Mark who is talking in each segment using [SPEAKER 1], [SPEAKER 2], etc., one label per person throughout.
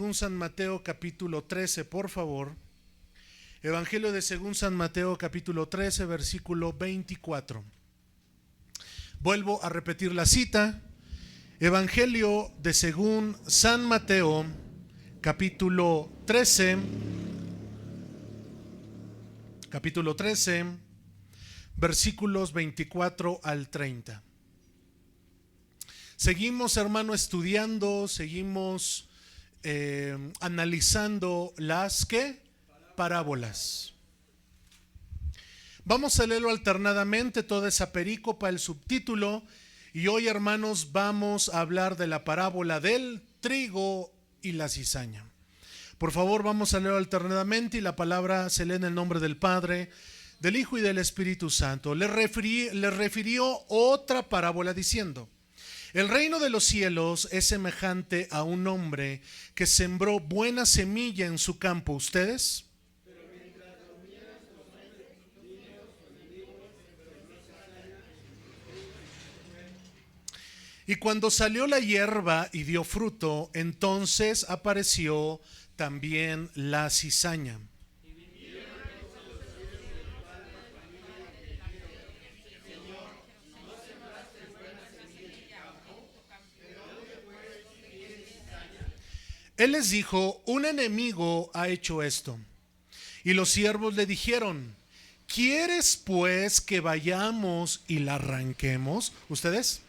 [SPEAKER 1] Según San Mateo capítulo 13, por favor. Evangelio de según San Mateo capítulo 13, versículo 24. Vuelvo a repetir la cita. Evangelio de según San Mateo capítulo 13, versículos 24 al 30. Seguimos, hermano, estudiando, seguimos analizando las parábolas. Vamos a leerlo alternadamente, toda esa perícopa, el subtítulo, y hoy, hermanos, vamos a hablar de la parábola del trigo y la cizaña. Por favor, vamos a leerlo alternadamente y la palabra se lee en el nombre del Padre, del Hijo y del Espíritu Santo. Le refirió otra parábola diciendo: el reino de los cielos es semejante a un hombre que sembró buena semilla en su campo. ¿Ustedes? Y cuando salió la hierba y dio fruto, entonces apareció también la cizaña. Él les dijo: un enemigo ha hecho esto. Y los siervos le dijeron: ¿quieres pues que vayamos y la arranquemos? ¿Ustedes?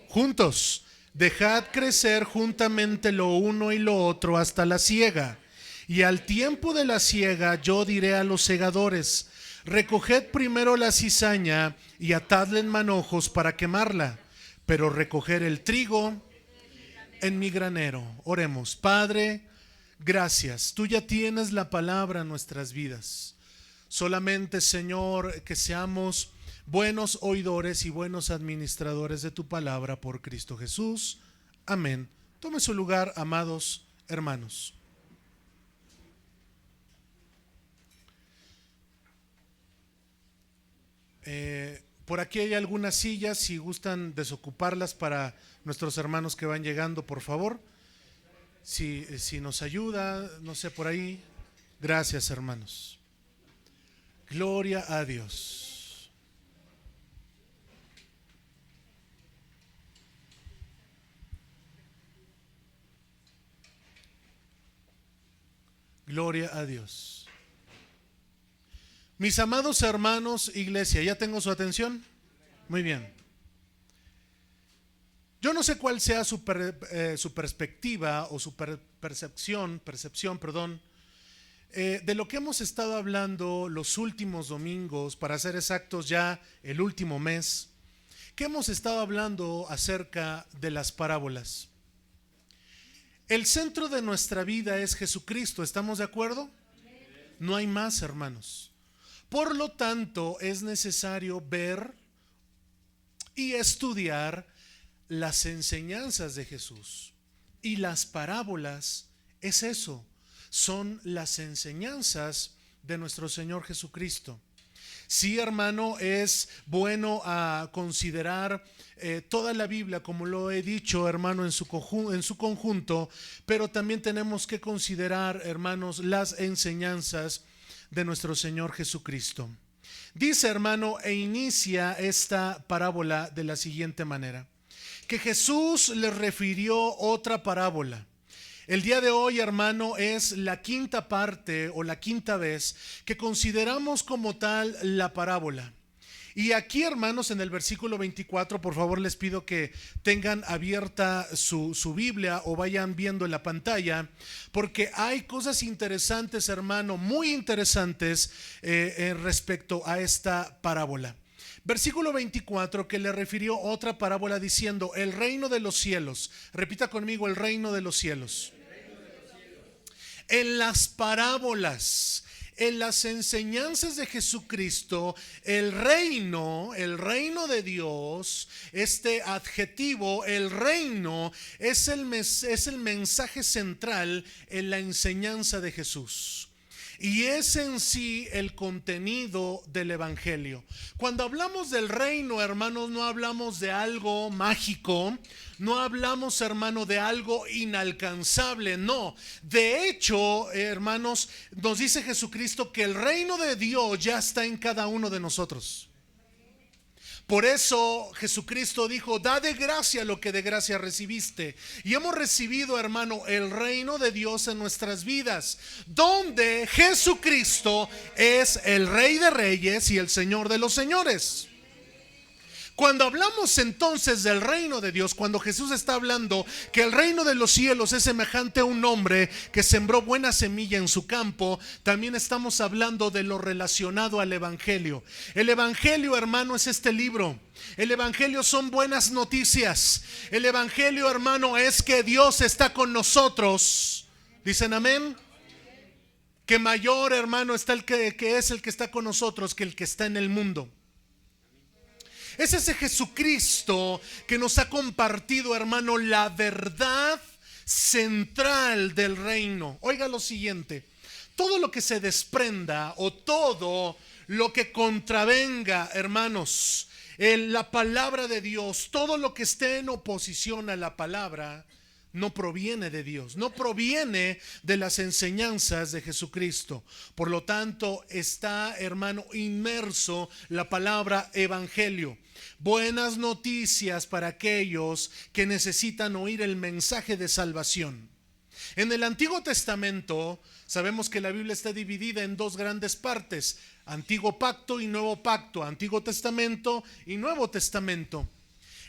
[SPEAKER 1] Juntos, dejad crecer juntamente lo uno y lo otro hasta la siega. Y al tiempo de la siega yo diré a los segadores: recoged primero la cizaña y atadla en manojos para quemarla, pero recoger el trigo en mi granero. Oremos. Padre, gracias. Tú ya tienes la palabra en nuestras vidas. Solamente, Señor, que seamos buenos oidores y buenos administradores de tu palabra por Cristo Jesús. Amén. Tome su lugar, amados hermanos. Por aquí hay algunas sillas, si gustan desocuparlas para nuestros hermanos que van llegando, por favor. Si nos ayuda, no sé, por ahí. Gracias, hermanos. Gloria a Dios. Gloria a Dios. Mis amados hermanos, iglesia, ¿ya tengo su atención? Muy bien. Yo no sé cuál sea su perspectiva o su percepción, de lo que hemos estado hablando los últimos domingos, para ser exactos ya el último mes, que hemos estado hablando acerca de las parábolas. El centro de nuestra vida es Jesucristo, ¿estamos de acuerdo? No hay más, hermanos. Por lo tanto, es necesario ver y estudiar las enseñanzas de Jesús. Y las parábolas es eso, son las enseñanzas de nuestro Señor Jesucristo. Sí, hermano, es bueno considerar toda la Biblia, como lo he dicho, hermano, en su conjunto, pero también tenemos que considerar, hermanos, las enseñanzas de nuestro Señor Jesucristo. Dice, hermano, e inicia esta parábola de la siguiente manera: que Jesús les refirió otra parábola. El día de hoy, hermano, es la quinta parte o la quinta vez que consideramos como tal la parábola. Y aquí, hermanos, en el versículo 24, por favor les pido que tengan abierta su Biblia o vayan viendo en la pantalla, porque hay cosas interesantes, hermano, muy interesantes respecto a esta parábola. Versículo 24, que le refirió otra parábola diciendo: el reino de los cielos. Repita conmigo: el reino de los cielos. En las parábolas, en las enseñanzas de Jesucristo, el reino de Dios, este adjetivo, el reino, es el mensaje central en la enseñanza de Jesús. Y es en sí el contenido del evangelio. Cuando hablamos del reino, hermanos, no hablamos de algo mágico, no hablamos, hermano, de algo inalcanzable, no. De hecho, hermanos, nos dice Jesucristo que el reino de Dios ya está en cada uno de nosotros. Por eso Jesucristo dijo: da de gracia lo que de gracia recibiste. Y hemos recibido, hermano, el reino de Dios en nuestras vidas, donde Jesucristo es el Rey de Reyes y el Señor de los Señores. Cuando hablamos entonces del reino de Dios, cuando Jesús está hablando que el reino de los cielos es semejante a un hombre que sembró buena semilla en su campo, también estamos hablando de lo relacionado al evangelio. El evangelio, hermano, es este libro. El evangelio son buenas noticias. El evangelio, hermano, es que Dios está con nosotros. ¿Dicen amén? Que mayor, hermano, está el que es el que está con nosotros que el que está en el mundo. Es ese Jesucristo que nos ha compartido, hermano, la verdad central del reino. Oiga lo siguiente: todo lo que se desprenda o todo lo que contravenga, hermanos, la palabra de Dios, todo lo que esté en oposición a la palabra, no proviene de Dios, no proviene de las enseñanzas de Jesucristo. Por lo tanto, está, hermano, inmerso la palabra evangelio. Buenas noticias para aquellos que necesitan oír el mensaje de salvación. En el Antiguo Testamento sabemos que la Biblia está dividida en dos grandes partes: Antiguo Pacto y Nuevo Pacto, Antiguo Testamento y Nuevo Testamento.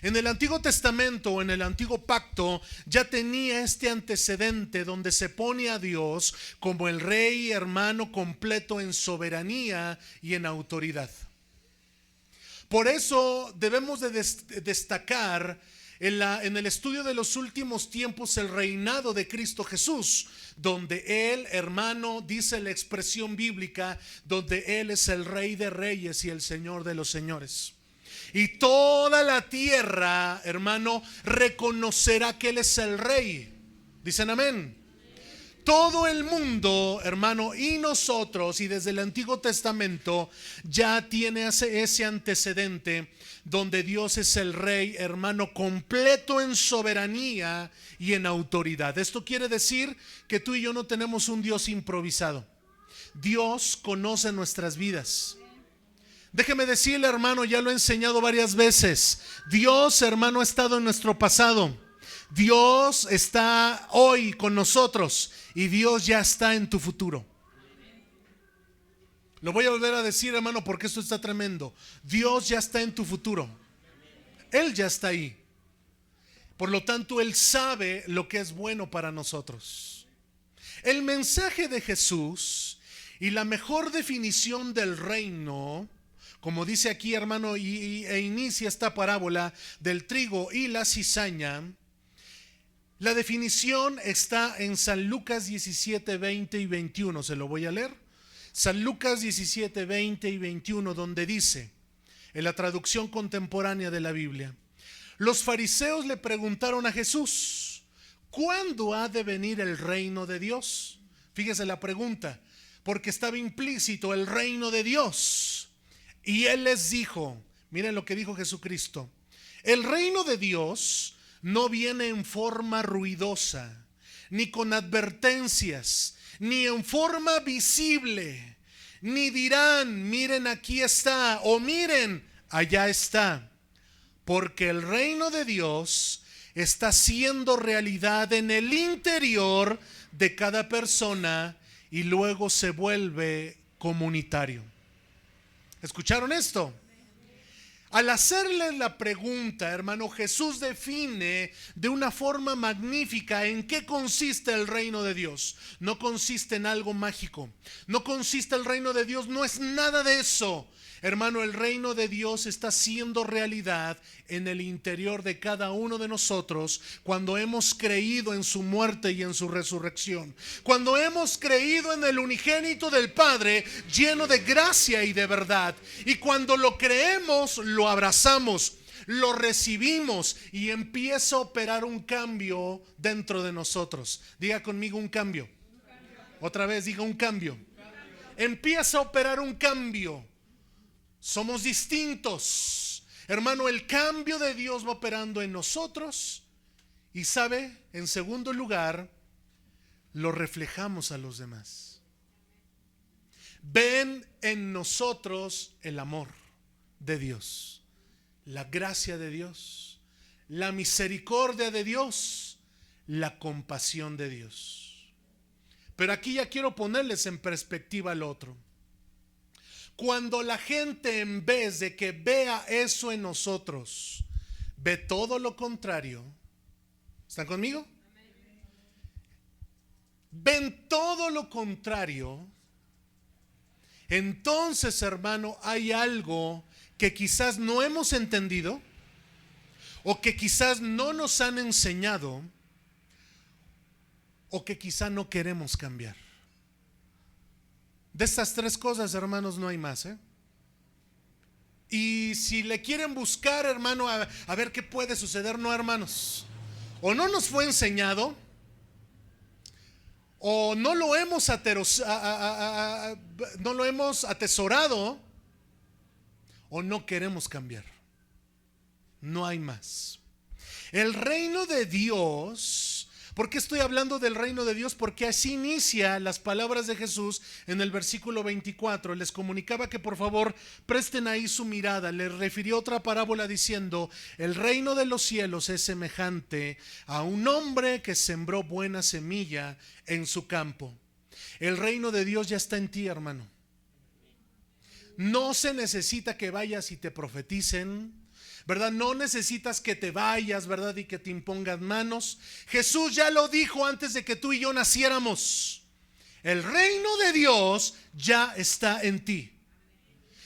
[SPEAKER 1] En el Antiguo Testamento o en el Antiguo Pacto ya tenía este antecedente donde se pone a Dios como el Rey, hermano, completo en soberanía y en autoridad. Por eso debemos de destacar en el estudio de los últimos tiempos el reinado de Cristo Jesús, donde Él, hermano, dice la expresión bíblica, donde Él es el Rey de Reyes y el Señor de los Señores. Y toda la tierra, hermano, reconocerá que Él es el Rey. Dicen amén. Todo el mundo, hermano, y nosotros, y desde el Antiguo Testamento ya tiene ese antecedente donde Dios es el Rey, hermano, completo en soberanía y en autoridad. Esto quiere decir que tú y yo no tenemos un Dios improvisado. Dios conoce nuestras vidas. Déjeme decirle, hermano, ya lo he enseñado varias veces. Dios, hermano, ha estado en nuestro pasado. Dios está hoy con nosotros y Dios ya está en tu futuro. Lo voy a volver a decir, hermano, porque esto está tremendo. Dios ya está en tu futuro. Él ya está ahí. Por lo tanto, Él sabe lo que es bueno para nosotros. El mensaje de Jesús y la mejor definición del reino, como dice aquí, hermano, e inicia esta parábola del trigo y la cizaña. La definición está en San Lucas 17, 20 y 21. Se lo voy a leer. San Lucas 17, 20 y 21, donde dice, en la traducción contemporánea de la Biblia: los fariseos le preguntaron a Jesús: ¿cuándo ha de venir el reino de Dios? Fíjese la pregunta, porque estaba implícito el reino de Dios. Y Él les dijo, miren lo que dijo Jesucristo: el reino de Dios no viene en forma ruidosa, ni con advertencias, ni en forma visible, ni dirán, miren aquí está, o miren, allá está, porque el reino de Dios está siendo realidad en el interior de cada persona y luego se vuelve comunitario. ¿Escucharon esto? Al hacerle la pregunta, hermano, Jesús define de una forma magnífica en qué consiste el reino de Dios. No consiste en algo mágico. No consiste el reino de Dios, no es nada de eso. Hermano, el reino de Dios está siendo realidad en el interior de cada uno de nosotros cuando hemos creído en su muerte y en su resurrección. Cuando hemos creído en el unigénito del Padre, lleno de gracia y de verdad. Y cuando lo creemos, lo abrazamos, lo recibimos y empieza a operar un cambio dentro de nosotros. Diga conmigo: un cambio. Otra vez, diga: un cambio. empieza a operar un cambio. Somos distintos. Hermano, el cambio de Dios va operando en nosotros. Y sabe, en segundo lugar, lo reflejamos a los demás. Ven en nosotros el amor de Dios, la gracia de Dios, la misericordia de Dios, la compasión de Dios. Pero aquí ya quiero ponerles en perspectiva al otro. Cuando la gente, en vez de que vea eso en nosotros, ve todo lo contrario. ¿Están conmigo? Ven todo lo contrario. Entonces, hermano, hay algo que quizás no hemos entendido o que quizás no nos han enseñado o que quizás no queremos cambiar. De estas tres cosas, hermanos, no hay más, Y si le quieren buscar, hermano, a ver qué puede suceder, no, hermanos. O no nos fue enseñado, o no lo hemos atesorado, o no queremos cambiar. No hay más. El reino de Dios. ¿Por qué estoy hablando del reino de Dios? Porque así inicia las palabras de Jesús en el versículo 24. Les comunicaba que por favor presten ahí su mirada. Les refirió otra parábola diciendo: el reino de los cielos es semejante a un hombre que sembró buena semilla en su campo. El reino de Dios ya está en ti, hermano. No se necesita que vayas y te profeticen, ¿verdad? No necesitas que te vayas, ¿verdad? Y que te impongan manos. Jesús ya lo dijo antes de que tú y yo naciéramos. El reino de Dios ya está en ti.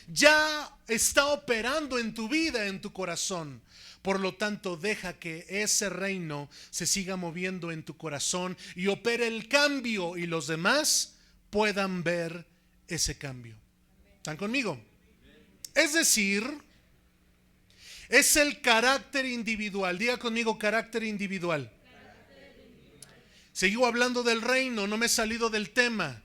[SPEAKER 1] Ya está operando en tu vida, en tu corazón. Por lo tanto, deja que ese reino se siga moviendo en tu corazón y opere el cambio y los demás puedan ver ese cambio. ¿Están conmigo? Es decir, es el carácter individual. Diga conmigo: carácter individual. Sigo hablando del reino, no me he salido del tema.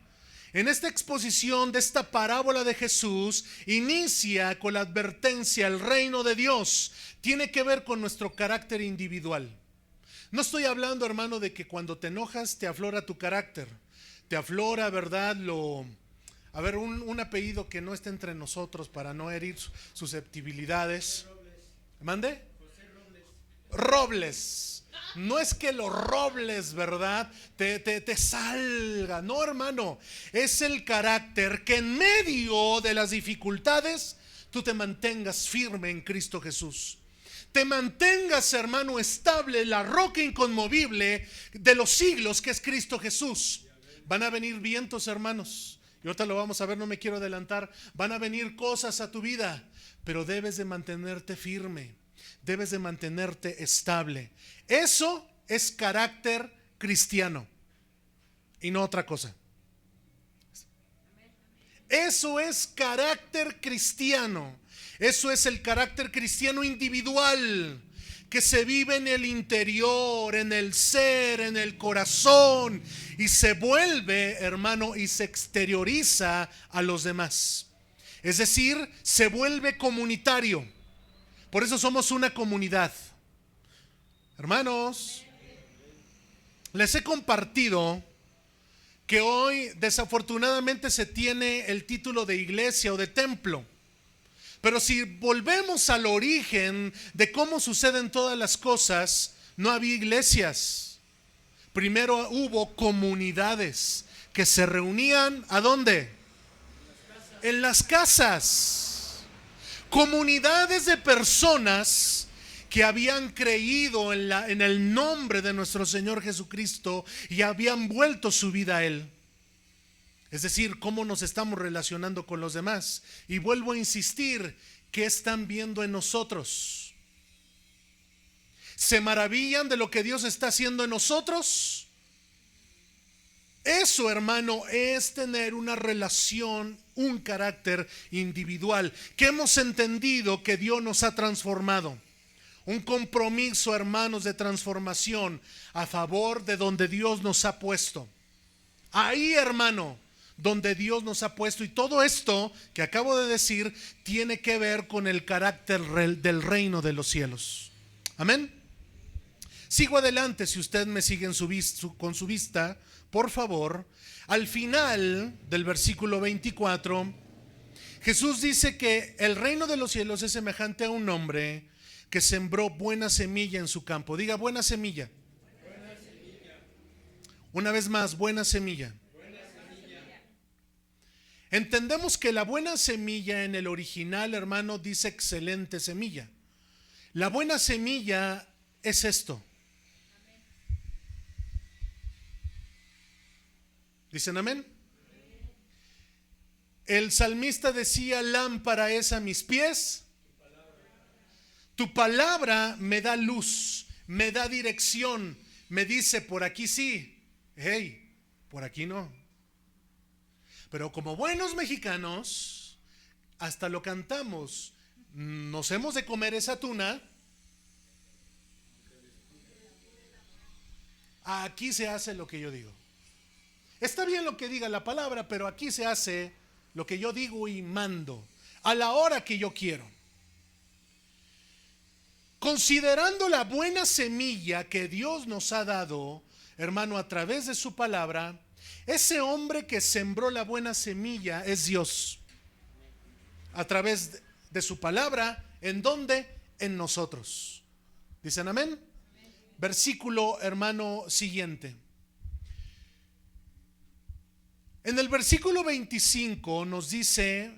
[SPEAKER 1] En esta exposición de esta parábola de Jesús, inicia con la advertencia: el reino de Dios tiene que ver con nuestro carácter individual. No estoy hablando, hermano, de que cuando te enojas te aflora tu carácter. Te aflora, ¿verdad? Un apellido que no esté entre nosotros para no herir susceptibilidades. ¿Mande? Robles. No es que los robles, ¿verdad? Te salga. No, hermano. Es el carácter que en medio de las dificultades tú te mantengas firme en Cristo Jesús. Te mantengas, hermano, estable, la roca inconmovible de los siglos que es Cristo Jesús. Van a venir vientos, hermanos. Y ahorita lo vamos a ver, no me quiero adelantar. Van a venir cosas a tu vida, pero debes de mantenerte firme, debes de mantenerte estable. Eso es carácter cristiano y no otra cosa. Eso es carácter cristiano. Eso es el carácter cristiano individual, que se vive en el interior, en el ser, en el corazón, y se vuelve, hermano, y se exterioriza a los demás. Es decir, se vuelve comunitario. Por eso somos una comunidad. Hermanos, les he compartido que hoy desafortunadamente se tiene el título de iglesia o de templo. Pero si volvemos al origen de cómo suceden todas las cosas, no había iglesias. Primero hubo comunidades que se reunían, ¿a dónde? En las casas. Comunidades de personas que habían creído en el nombre de nuestro Señor Jesucristo y habían vuelto su vida a Él. Es decir, cómo nos estamos relacionando con los demás. Y vuelvo a insistir, ¿qué están viendo en nosotros? ¿Se maravillan de lo que Dios está haciendo en nosotros? Eso, hermano, es tener una relación, un carácter individual, que hemos entendido que Dios nos ha transformado. Un compromiso, hermanos, de transformación a favor de donde Dios nos ha puesto. Ahí, hermano, donde Dios nos ha puesto. Y todo esto que acabo de decir tiene que ver con el carácter del reino de los cielos. Amén. Sigo adelante, si usted me sigue con su vista, por favor. Al final del versículo 24, Jesús dice que el reino de los cielos es semejante a un hombre que sembró buena semilla en su campo. Diga, buena semilla. Buena semilla. Una vez más, buena semilla. Buena semilla. Entendemos que la buena semilla en el original, hermano, dice excelente semilla. La buena semilla es esto. ¿Dicen amén? El salmista decía, lámpara es a mis pies. Tu palabra me da luz, me da dirección, me dice por aquí sí, hey, por aquí no. Pero como buenos mexicanos, hasta lo cantamos, nos hemos de comer esa tuna. Aquí se hace lo que yo digo. Está bien lo que diga la palabra, pero aquí se hace lo que yo digo y mando, a la hora que yo quiero. Considerando la buena semilla que Dios nos ha dado, hermano, a través de su palabra, ese hombre que sembró la buena semilla es Dios. A través de su palabra, ¿en dónde? En nosotros. ¿Dicen amén? Versículo, hermano, siguiente. En el versículo 25 nos dice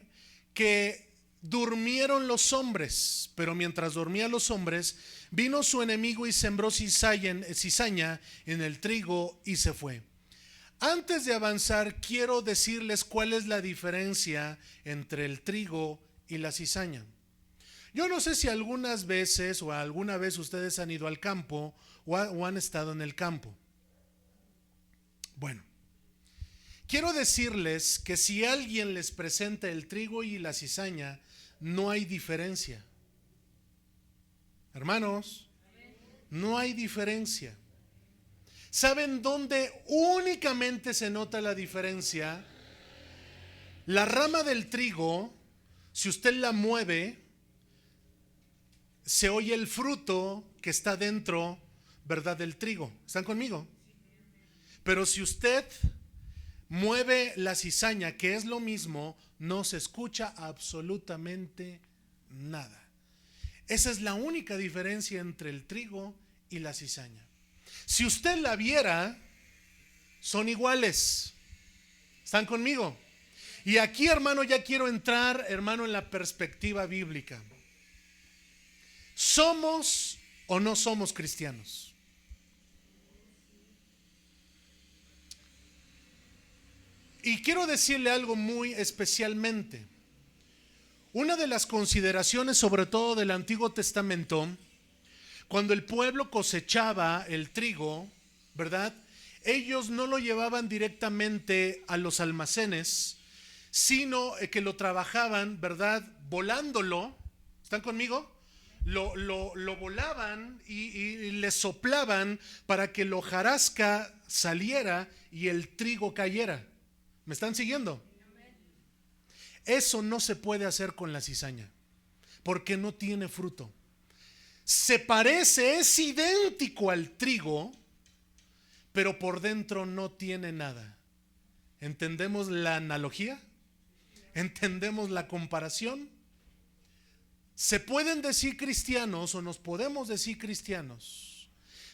[SPEAKER 1] que durmieron los hombres, pero mientras dormían los hombres, vino su enemigo y sembró cizaña en el trigo y se fue. Antes de avanzar, quiero decirles cuál es la diferencia entre el trigo y la cizaña. Yo no sé si algunas veces o alguna vez ustedes han ido al campo o han estado en el campo. Bueno, quiero decirles que si alguien les presenta el trigo y la cizaña, no hay diferencia. Hermanos, no hay diferencia. ¿Saben dónde únicamente se nota la diferencia? La rama del trigo, si usted la mueve, se oye el fruto que está dentro, ¿verdad?, del trigo. ¿Están conmigo? Pero si usted mueve la cizaña, que es lo mismo, no se escucha absolutamente nada. Esa es la única diferencia entre el trigo y la cizaña. Si usted la viera, son iguales. ¿Están conmigo? Y aquí, hermano, ya quiero entrar, hermano, en la perspectiva bíblica. ¿Somos o no somos cristianos? Y quiero decirle algo muy especialmente. Una de las consideraciones, sobre todo del Antiguo Testamento, cuando el pueblo cosechaba el trigo, ¿verdad?, ellos no lo llevaban directamente a los almacenes, sino que lo trabajaban, ¿verdad?, volándolo. ¿Están conmigo? Lo volaban y le soplaban para que la hojarasca saliera y el trigo cayera. ¿Me están siguiendo? Eso no se puede hacer con la cizaña, porque no tiene fruto. Se parece, es idéntico al trigo, pero por dentro no tiene nada. ¿Entendemos la analogía? ¿Entendemos la comparación? Se pueden decir cristianos o nos podemos decir cristianos,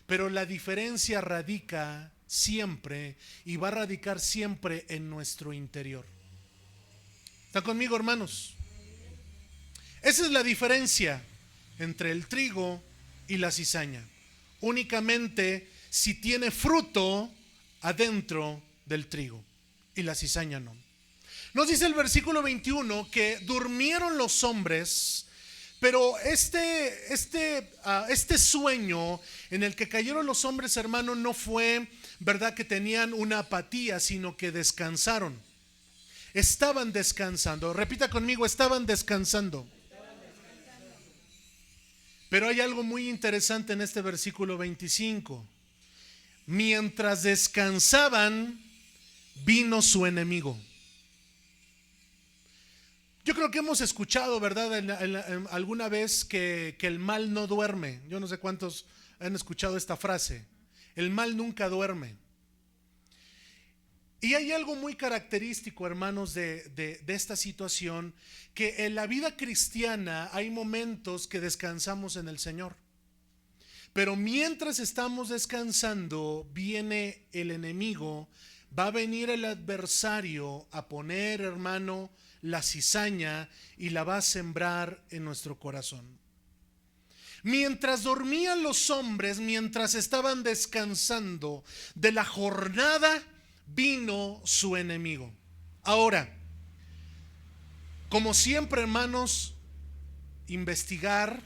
[SPEAKER 1] pero la diferencia radica siempre y va a radicar siempre en nuestro interior. ¿Están conmigo, hermanos? Esa es la diferencia entre el trigo y la cizaña. Únicamente si tiene fruto adentro del trigo y la cizaña no. Nos dice el versículo 21 que durmieron los hombres, pero este sueño en el que cayeron los hombres, hermano, no fue, ¿verdad?, que tenían una apatía, sino que descansaron. Estaban descansando. Repita conmigo, estaban descansando. Pero hay algo muy interesante en este versículo 25. Mientras descansaban, vino su enemigo. Yo creo que hemos escuchado, ¿verdad? Alguna vez que el mal no duerme. Yo no sé cuántos han escuchado esta frase. El mal nunca duerme. Y hay algo muy característico, hermanos, de esta situación, que en la vida cristiana hay momentos que descansamos en el Señor. Pero mientras estamos descansando, viene el enemigo, va a venir el adversario a poner, hermano, la cizaña y la va a sembrar en nuestro corazón. Mientras dormían los hombres, mientras estaban descansando de la jornada, vino su enemigo. Ahora, como siempre, hermanos, investigar.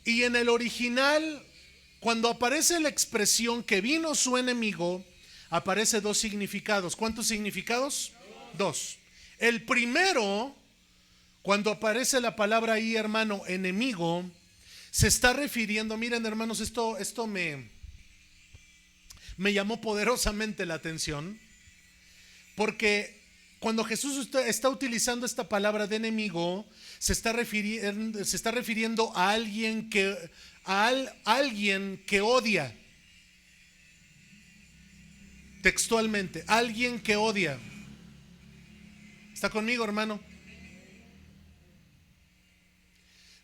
[SPEAKER 1] Y en el original, cuando aparece la expresión que vino su enemigo, aparece dos significados. ¿Cuántos significados? Dos. El primero, cuando aparece la palabra ahí, hermano, enemigo, se está refiriendo, miren, hermanos, esto me llamó poderosamente la atención, porque cuando Jesús está utilizando esta palabra de enemigo, se está refiriendo a alguien que odia. Textualmente, alguien que odia. ¿Está conmigo, hermano?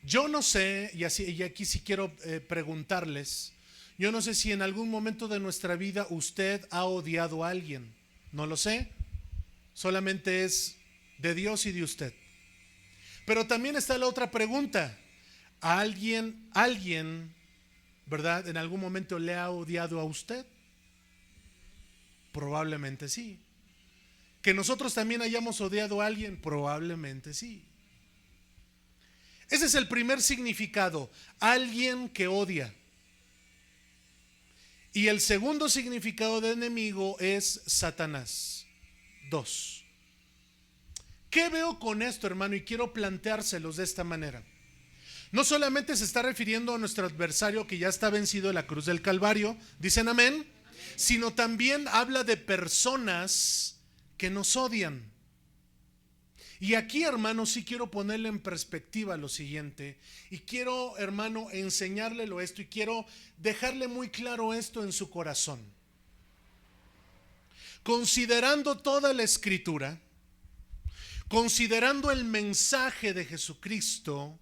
[SPEAKER 1] Yo no sé, y aquí sí quiero preguntarles, yo no sé si en algún momento de nuestra vida usted ha odiado a alguien. No lo sé. Solamente es de Dios y de usted. Pero también está la otra pregunta. ¿Alguien, verdad, en algún momento le ha odiado a usted? Probablemente sí. ¿Que nosotros también hayamos odiado a alguien? Probablemente sí. Ese es el primer significado, alguien que odia. Y el segundo significado de enemigo es Satanás. Dos. ¿Qué veo con esto, hermano? Y quiero planteárselos de esta manera. No solamente se está refiriendo a nuestro adversario que ya está vencido en la cruz del Calvario, dicen amén, sino también habla de personas que nos odian. Y aquí, hermano, sí quiero ponerle en perspectiva lo siguiente, y quiero, hermano, enseñarle esto, y quiero dejarle muy claro esto en su corazón. Considerando toda la Escritura, considerando el mensaje de Jesucristo,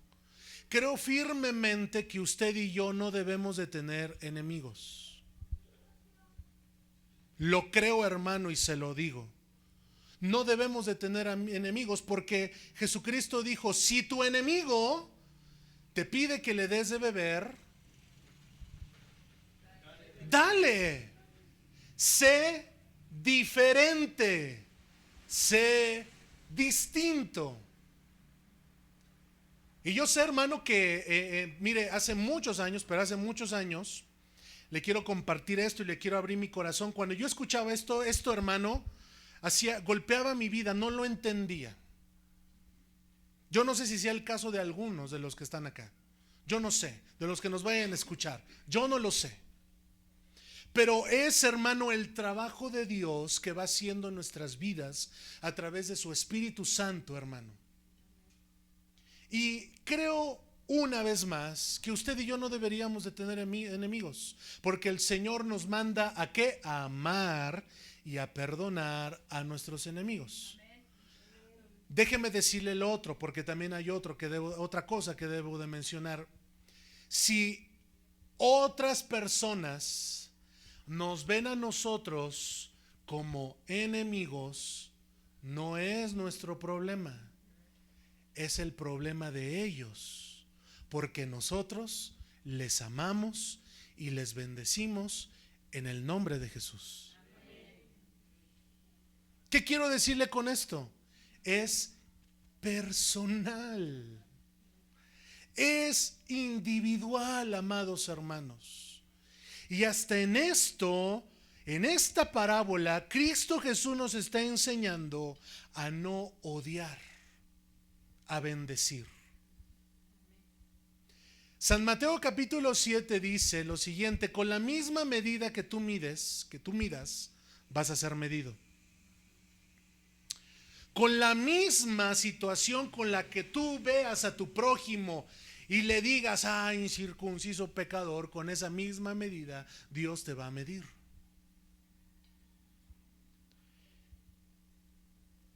[SPEAKER 1] creo firmemente que usted y yo no debemos de tener enemigos. Lo creo, hermano, y se lo digo. No debemos de tener enemigos, porque Jesucristo dijo: si tu enemigo te pide que le des de beber, dale. Sé diferente, sé distinto. Y yo sé, hermano, que mire, hace muchos años, le quiero compartir esto y le quiero abrir mi corazón. Cuando yo escuchaba esto, hermano, golpeaba mi vida, no lo entendía. Yo no sé si sea el caso de algunos de los que están acá. Yo no sé, de los que nos vayan a escuchar. Yo no lo sé. Pero es, hermano, el trabajo de Dios que va haciendo en nuestras vidas a través de su Espíritu Santo, hermano. Y creo una vez más que usted y yo no deberíamos de tener enemigos, porque el Señor nos manda ¿a qué? A amar y a perdonar a nuestros enemigos. Déjeme decirle lo otro, porque también hay otra cosa que debo de mencionar. Si otras personas nos ven a nosotros como enemigos, no es nuestro problema, es el problema de ellos, porque nosotros les amamos y les bendecimos en el nombre de Jesús. ¿Qué quiero decirle con esto? Es personal, es individual, amados hermanos. Y hasta en esto, en esta parábola, Cristo Jesús nos está enseñando a no odiar, a bendecir. San Mateo capítulo 7 dice lo siguiente: con la misma medida que tú midas, vas a ser medido. con la misma situación con la que tú veas a tu prójimo y le digas, ah, incircunciso pecador, con esa misma medida Dios te va a medir.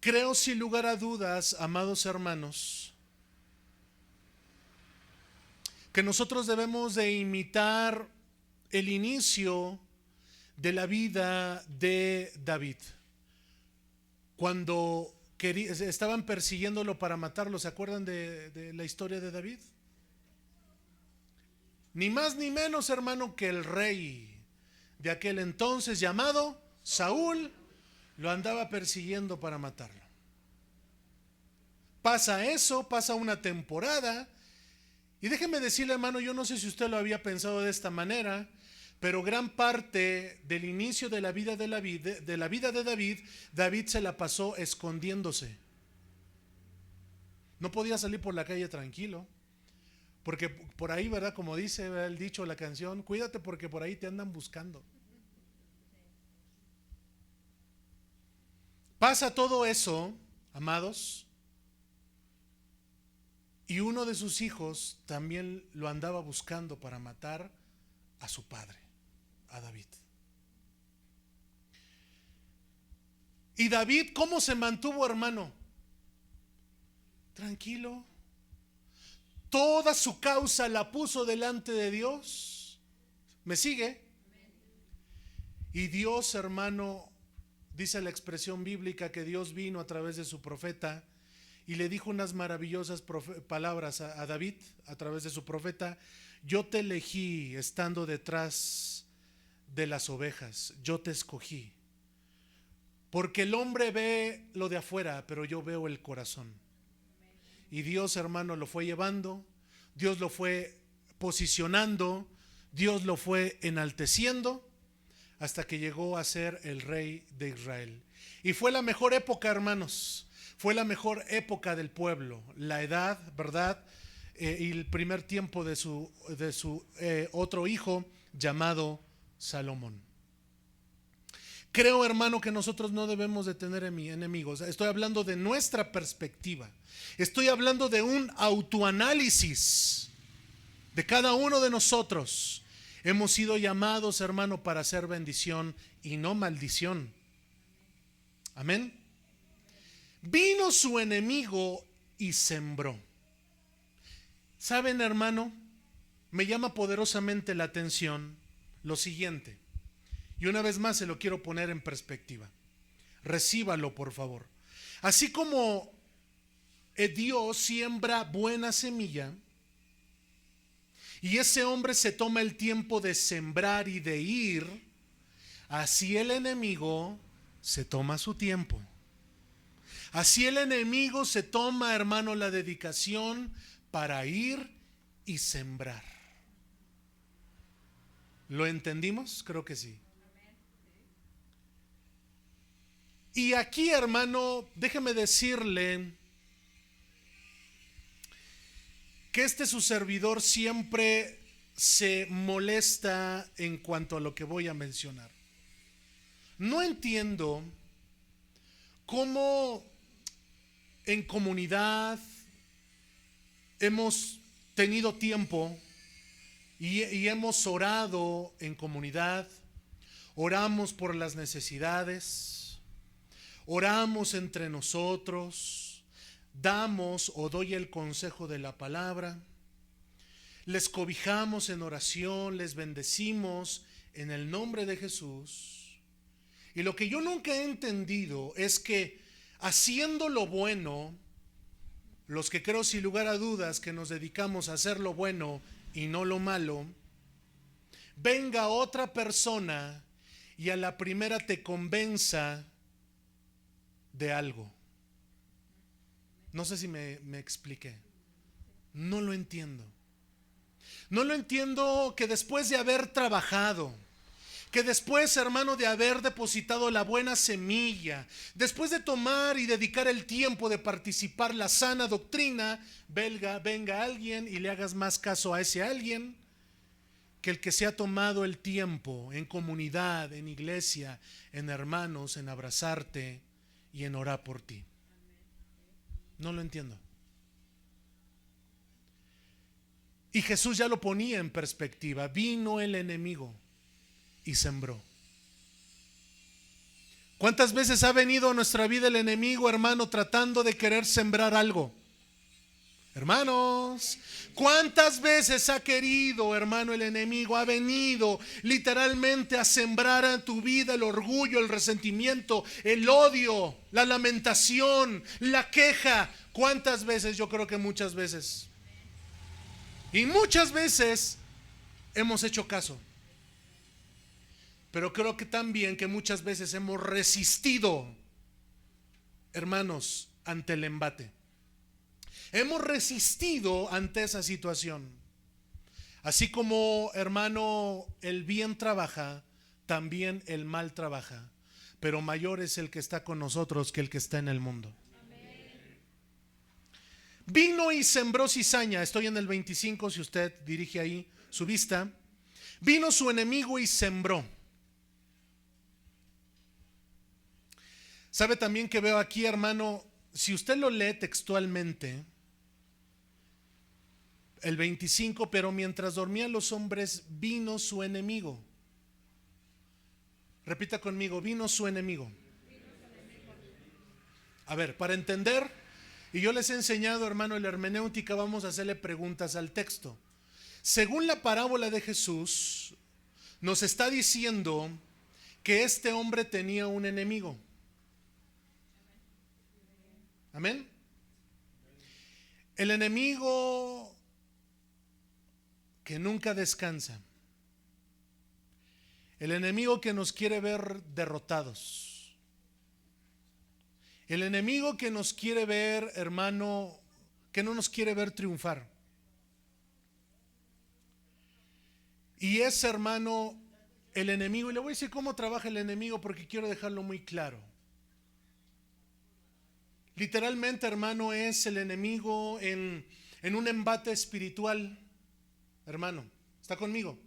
[SPEAKER 1] Creo sin lugar a dudas, amados hermanos, que nosotros debemos de imitar el inicio de la vida de David. Cuando estaban persiguiéndolo para matarlo, ¿se acuerdan de la historia de David? Ni más ni menos, hermano, que el rey de aquel entonces llamado Saúl lo andaba persiguiendo para matarlo. Pasa eso, pasa una temporada, y déjeme decirle, hermano, yo no sé si usted lo había pensado de esta manera, pero gran parte del inicio de la vida de David, David se la pasó escondiéndose. No podía salir por la calle tranquilo, porque por ahí, ¿verdad? Como dice el dicho, la canción, cuídate porque por ahí te andan buscando. Pasa todo eso, amados, y uno de sus hijos también lo andaba buscando para matar a su padre, a David. Y David, ¿cómo se mantuvo, hermano? Tranquilo. Toda su causa la puso delante de Dios. ¿Me sigue? Y Dios, hermano, dice la expresión bíblica que Dios vino a través de su profeta y le dijo unas maravillosas palabras a David a través de su profeta. Yo te elegí estando detrás de las ovejas, yo te escogí. Porque el hombre ve lo de afuera, pero yo veo el corazón. Y Dios, hermano, lo fue llevando, Dios lo fue posicionando, Dios lo fue enalteciendo, hasta que llegó a ser el rey de Israel. Y fue la mejor época, hermanos, fue la mejor época del pueblo, la edad, ¿verdad? Y el primer tiempo de su otro hijo llamado Salomón. Creo, hermano, que nosotros no debemos de tener enemigos. Estoy hablando de nuestra perspectiva. Estoy hablando de un autoanálisis de cada uno de nosotros. Hemos sido llamados, hermano, para hacer bendición y no maldición. Amén. Vino su enemigo y sembró. ¿Saben, hermano? Me llama poderosamente la atención lo siguiente. Y una vez más se lo quiero poner en perspectiva. Recíbalo, por favor. Así como Dios siembra buena semilla y ese hombre se toma el tiempo de sembrar y de ir, así el enemigo se toma su tiempo. Así el enemigo se toma, hermano, la dedicación para ir y sembrar. ¿Lo entendimos? Creo que sí. Y aquí, hermano, déjeme decirle que su servidor siempre se molesta en cuanto a lo que voy a mencionar. No entiendo cómo en comunidad hemos tenido tiempo y hemos orado en comunidad, oramos por las necesidades, oramos entre nosotros, damos o doy el consejo de la palabra, les cobijamos en oración, les bendecimos en el nombre de Jesús. Y lo que yo nunca he entendido es que haciendo lo bueno, los que creo sin lugar a dudas que nos dedicamos a hacer lo bueno y no lo malo, venga otra persona y a la primera te convenza de algo. No sé si me expliqué. No lo entiendo. No lo entiendo que después de haber trabajado, que después, hermano, de haber depositado la buena semilla, después de tomar y dedicar el tiempo de participar la sana doctrina, venga alguien y le hagas más caso a ese alguien que el que se ha tomado el tiempo en comunidad, en iglesia, en hermanos, en abrazarte y en orar por ti. No lo entiendo. Y Jesús ya lo ponía en perspectiva. Vino el enemigo y sembró. ¿Cuántas veces ha venido a nuestra vida el enemigo, hermano, tratando de querer sembrar algo? Hermanos, ¿cuántas veces ha querido, hermano, el enemigo? Ha venido literalmente a sembrar en tu vida el orgullo, el resentimiento, el odio, la lamentación, la queja. ¿Cuántas veces? Yo creo que muchas veces. Y muchas veces hemos hecho caso. Pero creo que también que muchas veces hemos resistido, hermanos, ante el embate. Hemos resistido ante esa situación. Así como, hermano, el bien trabaja, también el mal trabaja. Pero mayor es el que está con nosotros que el que está en el mundo. Amén. Vino y sembró cizaña. Estoy en el 25, si usted dirige ahí su vista. Vino su enemigo y sembró. ¿Sabe también que veo aquí, hermano? Si usted lo lee textualmente, el 25, pero mientras dormían los hombres, vino su enemigo. Repita conmigo, vino su enemigo. A ver, para entender, y yo les he enseñado, hermano, en la hermenéutica, vamos a hacerle preguntas al texto. Según la parábola de Jesús, nos está diciendo que este hombre tenía un enemigo. Amén. El enemigo que nunca descansa. El enemigo que nos quiere ver derrotados. El enemigo que nos quiere ver, hermano, que no nos quiere ver triunfar. Y es, hermano, el enemigo, y le voy a decir cómo trabaja el enemigo porque quiero dejarlo muy claro. Literalmente, hermano, es el enemigo en un embate espiritual. Hermano, ¿está conmigo?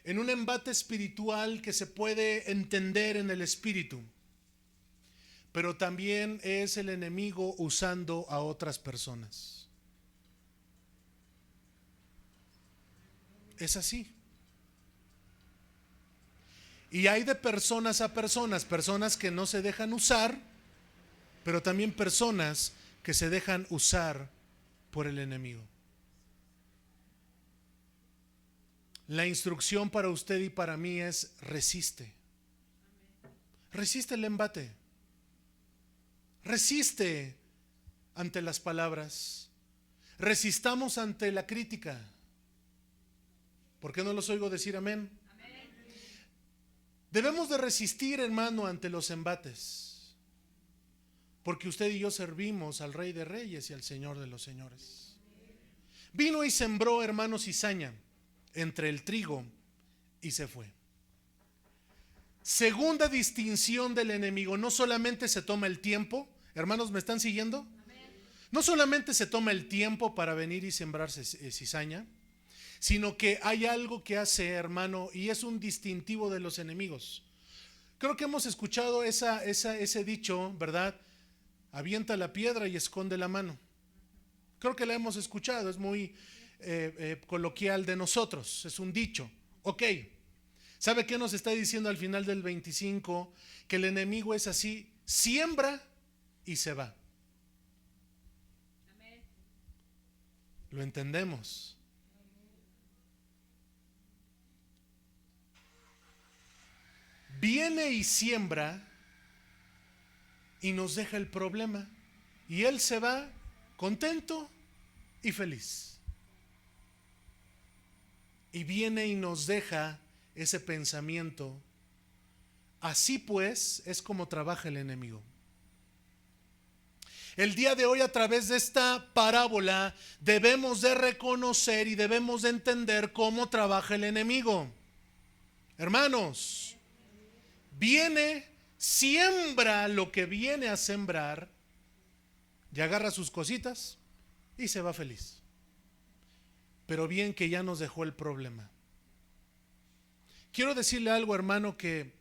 [SPEAKER 1] En un embate espiritual que se puede entender en el espíritu. Pero también es el enemigo usando a otras personas. Es así. Y hay de personas a personas, personas que no se dejan usar, pero también personas que se dejan usar por el enemigo. La instrucción para usted y para mí es resiste. Resiste el embate. Resiste ante las palabras. Resistamos ante la crítica. ¿Por qué no los oigo decir amén? Amén. Debemos de resistir, hermano, ante los embates. Porque usted y yo servimos al Rey de Reyes y al Señor de los Señores. Vino y sembró, hermano, cizaña entre el trigo y se fue. Segunda distinción del enemigo: no solamente se toma el tiempo, hermanos, ¿me están siguiendo? No solamente se toma el tiempo para venir y sembrarse cizaña, sino que hay algo que hace, hermano, y es un distintivo de los enemigos. Creo que hemos escuchado ese dicho, ¿verdad? Avienta la piedra y esconde la mano. Creo que la hemos escuchado, es muy coloquial de nosotros, es un dicho. Ok, ¿sabe qué nos está diciendo al final del 25? Que el enemigo es así: siembra y se va. Amén. ¿Lo entendemos? Viene y siembra y nos deja el problema, y él se va contento y feliz. Y viene y nos deja ese pensamiento. Así pues es como trabaja el enemigo. El día de hoy, a través de esta parábola, debemos de reconocer y debemos de entender cómo trabaja el enemigo. Hermanos, viene, siembra lo que viene a sembrar y agarra sus cositas y se va feliz. Pero bien que ya nos dejó el problema. Quiero decirle algo, hermano, que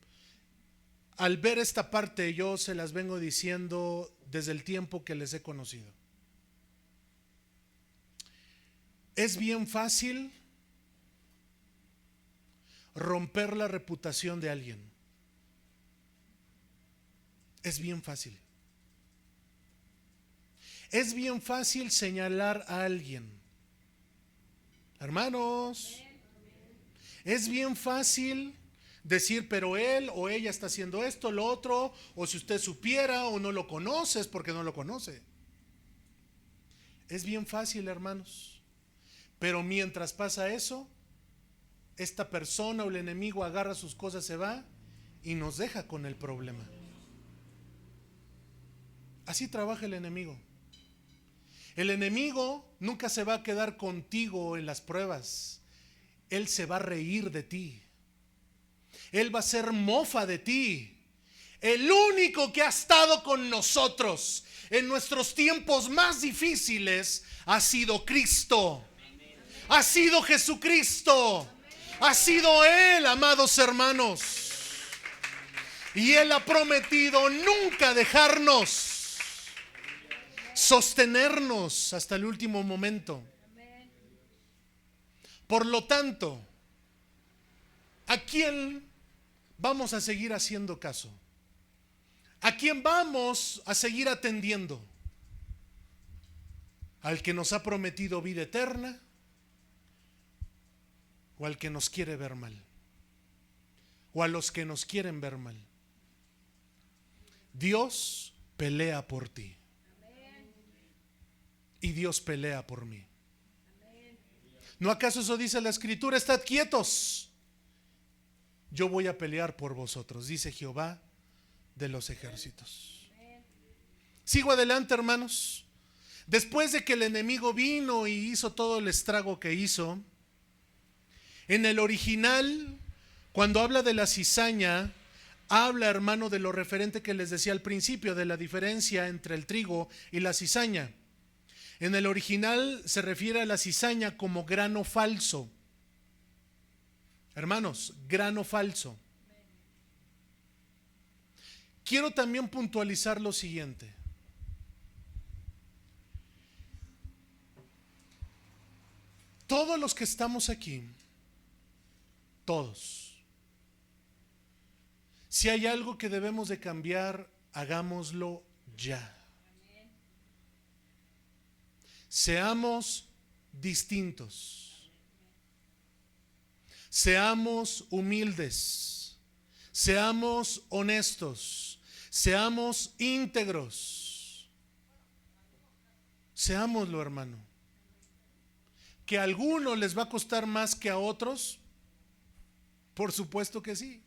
[SPEAKER 1] al ver esta parte yo se las vengo diciendo desde el tiempo que les he conocido. Es bien fácil romper la reputación de alguien. Es bien fácil. Es bien fácil señalar a alguien. Hermanos, es bien fácil decir, pero él o ella está haciendo esto, lo otro, o si usted supiera o no lo conoce, es porque no lo conoce. Es bien fácil, hermanos. Pero mientras pasa eso, esta persona o el enemigo agarra sus cosas, se va y nos deja con el problema. Así trabaja el enemigo. El enemigo nunca se va a quedar contigo en las pruebas. Él se va a reír de ti. Él va a ser mofa de ti. El único que ha estado con nosotros en nuestros tiempos más difíciles ha sido Cristo. Ha sido Jesucristo. Ha sido Él, amados hermanos. Y Él ha prometido nunca dejarnos, sostenernos hasta el último momento. Por lo tanto, ¿a quién vamos a seguir haciendo caso? ¿A quién vamos a seguir atendiendo? ¿Al que nos ha prometido vida eterna o al que nos quiere ver mal? ¿O a los que nos quieren ver mal? Dios pelea por ti. Y Dios pelea por mí. ¿No acaso eso dice la Escritura? Estad quietos. Yo voy a pelear por vosotros, dice Jehová de los ejércitos. Sigo adelante, hermanos. Después de que el enemigo vino y hizo todo el estrago que hizo, en el original, cuando habla de la cizaña, habla, hermano, de lo referente que les decía al principio, de la diferencia entre el trigo y la cizaña. En el original se refiere a la cizaña como grano falso. Hermanos, grano falso. Quiero también puntualizar lo siguiente. Todos los que estamos aquí, todos, si hay algo que debemos de cambiar, hagámoslo ya. Seamos distintos. Seamos humildes. Seamos honestos. Seamos íntegros. Seámoslo, hermano. ¿Que a algunos les va a costar más que a otros? Por supuesto que sí.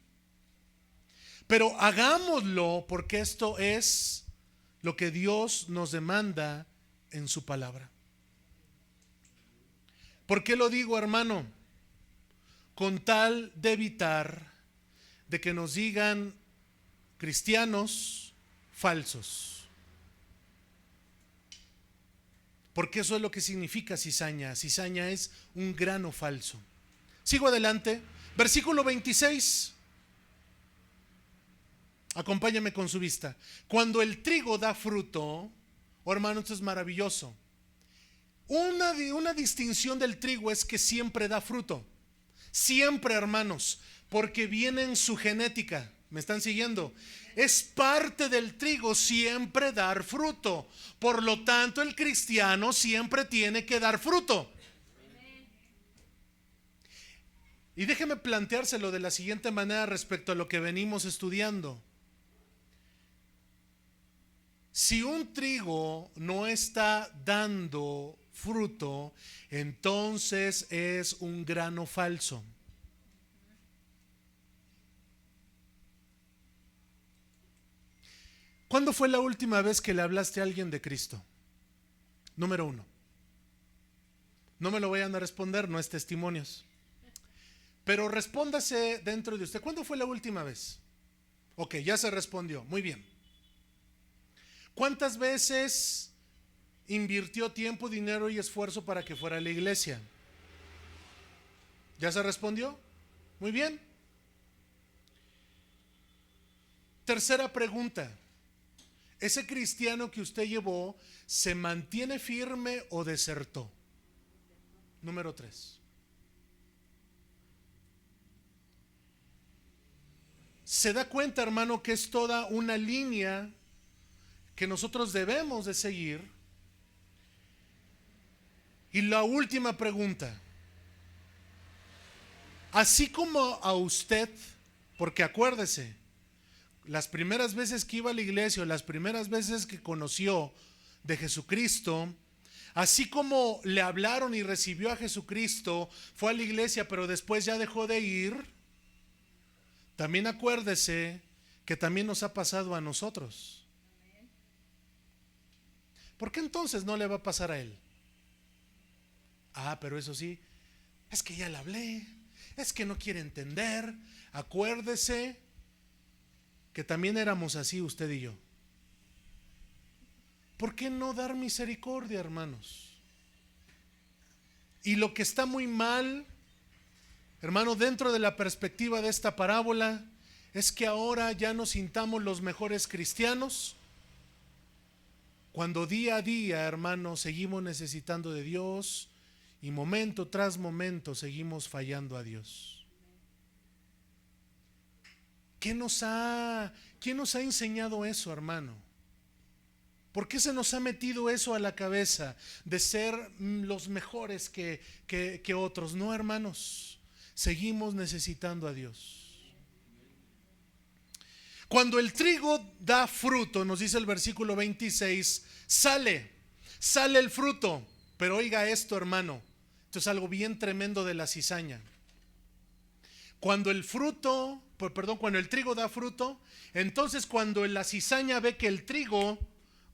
[SPEAKER 1] Pero hagámoslo porque esto es lo que Dios nos demanda en su palabra. ¿Por qué lo digo, hermano? Con tal de evitar de que nos digan cristianos falsos. Porque eso es lo que significa cizaña. Cizaña es un grano falso. Sigo adelante. Versículo 26. Acompáñame con su vista. Cuando el trigo da fruto, oh hermano, esto es maravilloso. Una distinción del trigo es que siempre da fruto. Siempre, hermanos, porque viene en su genética. ¿Me están siguiendo? Es parte del trigo siempre dar fruto. Por lo tanto, el cristiano siempre tiene que dar fruto. Y déjeme planteárselo de la siguiente manera respecto a lo que venimos estudiando. Si un trigo no está dando fruto, entonces es un grano falso. ¿Cuándo fue la última vez que le hablaste a alguien de Cristo? Número 1. No me lo vayan a responder, no es testimonios. Pero respóndase dentro de usted. ¿Cuándo fue la última vez? Ok, ya se respondió. Muy bien. ¿Cuántas veces invirtió tiempo, dinero y esfuerzo para que fuera a la iglesia? ¿Ya se respondió? Muy bien. Tercera pregunta. ¿Ese cristiano que usted llevó se mantiene firme o desertó? Número 3. Se da cuenta, hermano, que es toda una línea que nosotros debemos de seguir. Y la última pregunta: así como a usted, porque acuérdese, las primeras veces que iba a la iglesia, o las primeras veces que conoció de Jesucristo, así como le hablaron y recibió a Jesucristo, fue a la iglesia, pero después ya dejó de ir, también acuérdese que también nos ha pasado a nosotros. ¿Por qué entonces no le va a pasar a él? Pero eso sí, es que ya le hablé, es que no quiere entender. Acuérdese que también éramos así usted y yo. ¿Por qué no dar misericordia, hermanos? Y lo que está muy mal, hermano, dentro de la perspectiva de esta parábola, es que ahora ya nos sintamos los mejores cristianos, cuando día a día, hermano, seguimos necesitando de Dios y momento tras momento seguimos fallando a Dios. ¿Quién nos ha enseñado eso, hermano? ¿Por qué se nos ha metido eso a la cabeza de ser los mejores que otros? No, hermanos, seguimos necesitando a Dios. Cuando el trigo da fruto, nos dice el versículo 26, sale el fruto. Pero oiga esto, hermano, esto es algo bien tremendo de la cizaña. Cuando el trigo da fruto, entonces cuando la cizaña ve que el trigo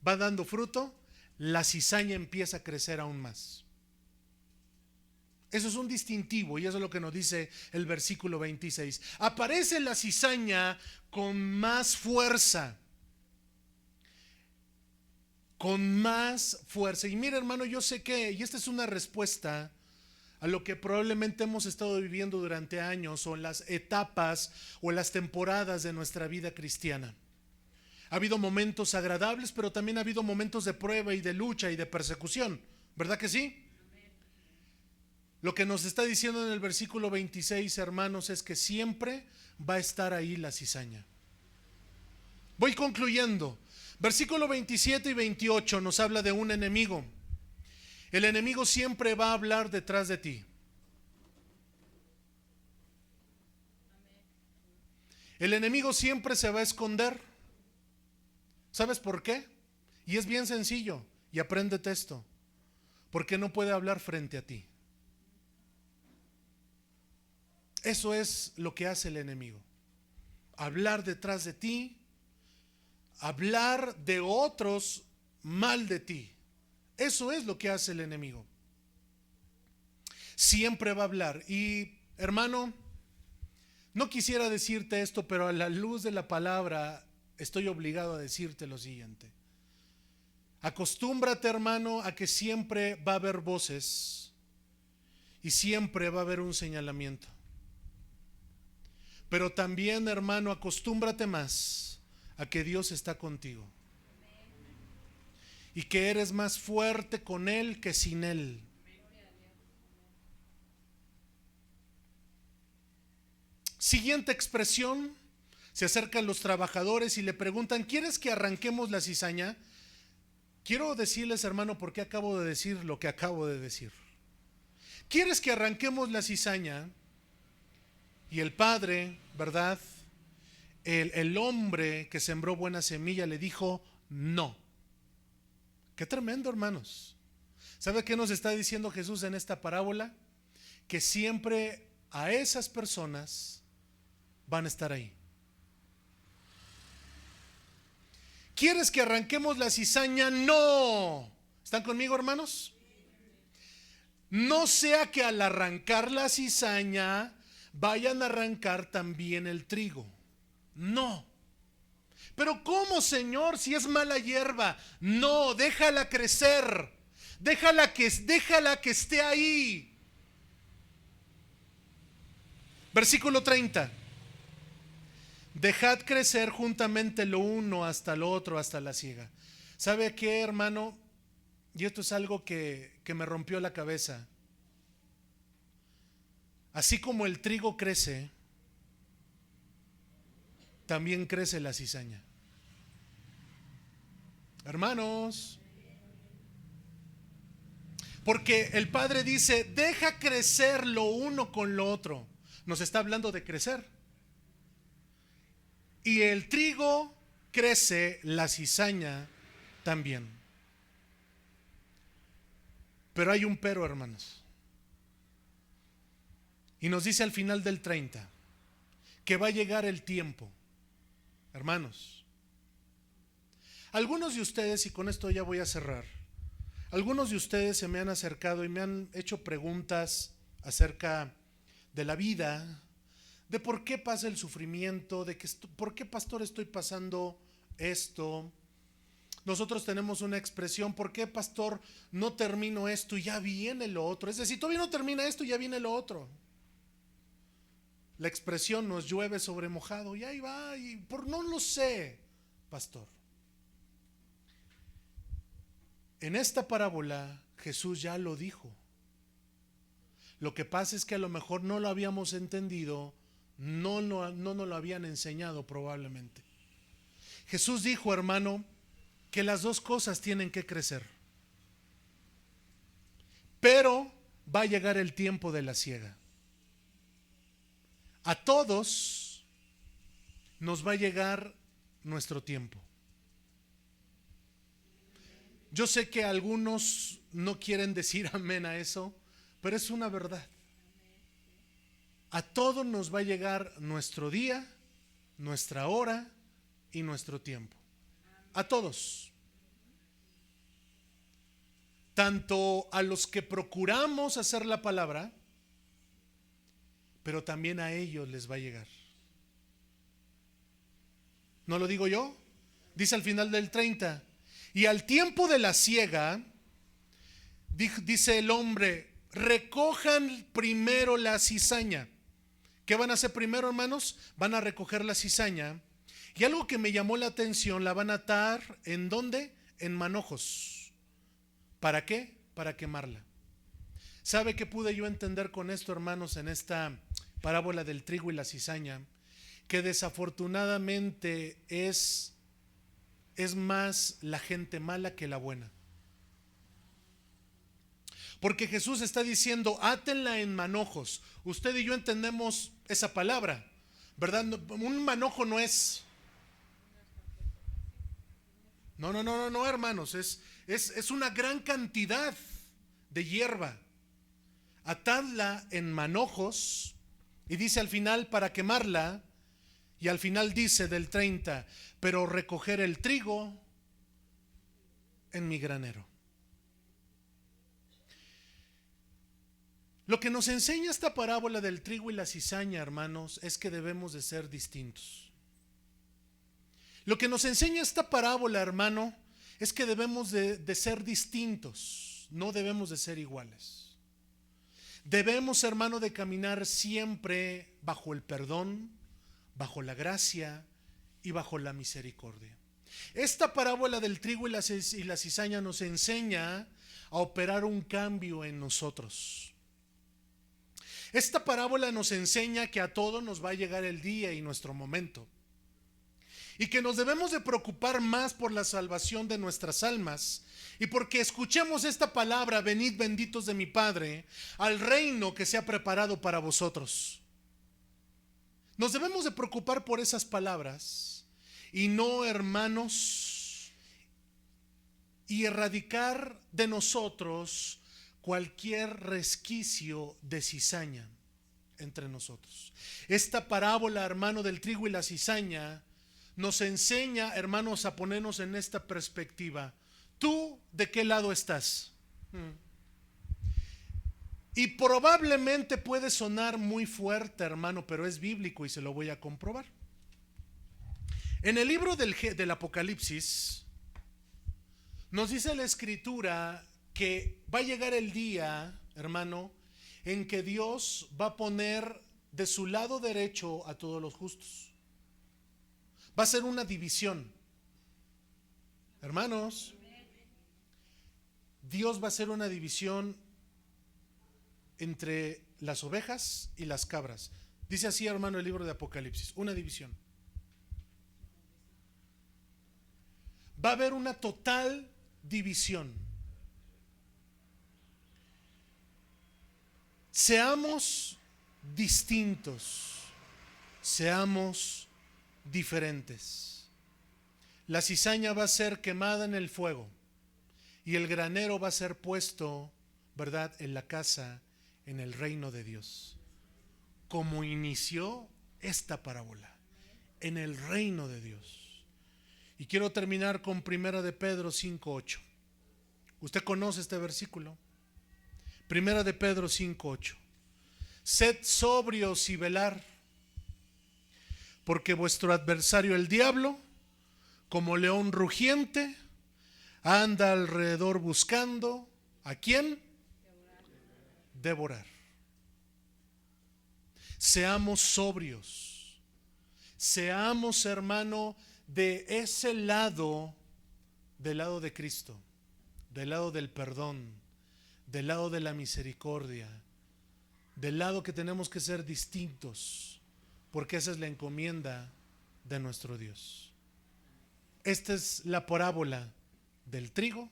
[SPEAKER 1] va dando fruto, la cizaña empieza a crecer aún más. Eso es un distintivo y eso es lo que nos dice el versículo 26. Aparece la cizaña con más fuerza. Con más fuerza. Y mira, hermano, yo sé que, y esta es una respuesta a lo que probablemente hemos estado viviendo durante años, o en las etapas o en las temporadas de nuestra vida cristiana. Ha habido momentos agradables, pero también ha habido momentos de prueba y de lucha y de persecución. ¿Verdad que sí? Lo que nos está diciendo en el versículo 26, hermanos, es que siempre va a estar ahí la cizaña. Voy concluyendo. Versículo 27 y 28 nos habla de un enemigo. El enemigo siempre va a hablar detrás de ti. El enemigo siempre se va a esconder. ¿Sabes por qué? Y es bien sencillo, y apréndete esto. Porque no puede hablar frente a ti. Eso es lo que hace el enemigo. Hablar detrás de ti, hablar de otros mal de ti. Eso es lo que hace el enemigo. Siempre va a hablar. Y hermano, no quisiera decirte esto, pero a la luz de la palabra estoy obligado a decirte lo siguiente. Acostúmbrate, hermano, a que siempre va a haber voces y siempre va a haber un señalamiento. Pero también, hermano, acostúmbrate más a que Dios está contigo y que eres más fuerte con Él que sin Él. Siguiente expresión: se acercan los trabajadores y le preguntan: ¿quieres que arranquemos la cizaña? Quiero decirles, hermano, por qué acabo de decir lo que acabo de decir. ¿Quieres que arranquemos la cizaña? Y el padre, ¿verdad? El hombre que sembró buena semilla le dijo no. Qué tremendo, hermanos. ¿Sabe qué nos está diciendo Jesús en esta parábola? Que siempre a esas personas van a estar ahí. ¿Quieres que arranquemos la cizaña? No. ¿Están conmigo, hermanos? No sea que al arrancar la cizaña vayan a arrancar también el trigo. No. Pero ¿cómo, Señor, si es mala hierba? No, déjala crecer. Déjala que esté ahí. Versículo 30. Dejad crecer juntamente lo uno hasta lo otro, hasta la siega. ¿Sabe qué, hermano? Y esto es algo que me rompió la cabeza. Así como el trigo crece, también crece la cizaña. Hermanos, porque el Padre dice, deja crecer lo uno con lo otro. Nos está hablando de crecer. Y el trigo crece, la cizaña también. Pero hay un pero, hermanos. Y nos dice al final del 30 que va a llegar el tiempo. Hermanos, algunos de ustedes, y con esto ya voy a cerrar, algunos de ustedes se me han acercado y me han hecho preguntas acerca de la vida, de por qué pasa el sufrimiento, por qué, pastor, estoy pasando esto. Nosotros tenemos una expresión, ¿por qué, pastor, no termino esto y ya viene lo otro? Es decir, todavía no termina esto y ya viene lo otro. La expresión nos llueve sobre mojado y ahí va, no lo sé, pastor. En esta parábola Jesús ya lo dijo. Lo que pasa es que a lo mejor no lo habíamos entendido, no nos lo habían enseñado probablemente. Jesús dijo, hermano, que las dos cosas tienen que crecer. Pero va a llegar el tiempo de la siega. A todos nos va a llegar nuestro tiempo. Yo sé que algunos no quieren decir amén a eso, pero es una verdad. A todos nos va a llegar nuestro día, nuestra hora y nuestro tiempo. A todos. Tanto a los que procuramos hacer la palabra, pero también a ellos les va a llegar. ¿No lo digo yo? Dice al final del 30, y al tiempo de la siega, dice el hombre, recojan primero la cizaña. ¿Qué van a hacer primero, hermanos? Van a recoger la cizaña. Y algo que me llamó la atención, la van a atar, ¿en dónde? En manojos. ¿Para qué? Para quemarla. ¿Sabe qué pude yo entender con esto, hermanos, en esta parábola del trigo y la cizaña? Que desafortunadamente es más la gente mala que la buena. Porque Jesús está diciendo, átenla en manojos. Usted y yo entendemos esa palabra, ¿verdad? Un manojo no es... No, hermanos, es una gran cantidad de hierba. Atadla en manojos, y dice al final para quemarla, y al final dice del 30, pero recoger el trigo en mi granero. Lo que nos enseña esta parábola del trigo y la cizaña, hermanos, es que debemos de ser distintos. Lo que nos enseña esta parábola, hermano, es que debemos de ser distintos, no debemos de ser iguales. Debemos, hermano, de caminar siempre bajo el perdón, bajo la gracia y bajo la misericordia. Esta parábola del trigo y la cizaña nos enseña a operar un cambio en nosotros. Esta parábola nos enseña que a todos nos va a llegar el día y nuestro momento, y que nos debemos de preocupar más por la salvación de nuestras almas, y porque escuchemos esta palabra, venid benditos de mi Padre, al reino que se ha preparado para vosotros. Nos debemos de preocupar por esas palabras, y no, hermanos, y erradicar de nosotros cualquier resquicio de cizaña entre nosotros. Esta parábola, hermano, del trigo y la cizaña nos enseña, hermanos, a ponernos en esta perspectiva. ¿Tú de qué lado estás? Y probablemente puede sonar muy fuerte, hermano, pero es bíblico y se lo voy a comprobar. En el libro del Apocalipsis nos dice la Escritura que va a llegar el día, hermano, en que Dios va a poner de su lado derecho a todos los justos. Va a ser una división. Hermanos, Dios va a hacer una división entre las ovejas y las cabras. Dice así, hermano, el libro de Apocalipsis, una división. Va a haber una total división. Seamos distintos, seamos diferentes. La cizaña va a ser quemada en el fuego y el granero va a ser puesto, ¿verdad?, en la casa, en el reino de Dios. Como inició esta parábola, en el reino de Dios. Y quiero terminar con 1 de Pedro 5:8. Usted conoce este versículo. 1 de Pedro 5:8. Sed sobrios y velar, porque vuestro adversario el diablo, como león rugiente, anda alrededor buscando ¿a quién? Devorar. Seamos sobrios, seamos, hermano, de ese lado, del lado de Cristo, del lado del perdón, del lado de la misericordia, del lado que tenemos que ser distintos, porque esa es la encomienda de nuestro Dios. Esta es la parábola del trigo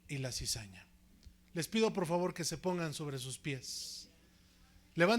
[SPEAKER 1] y la cizaña. Les pido por favor que se pongan sobre sus pies. Levanten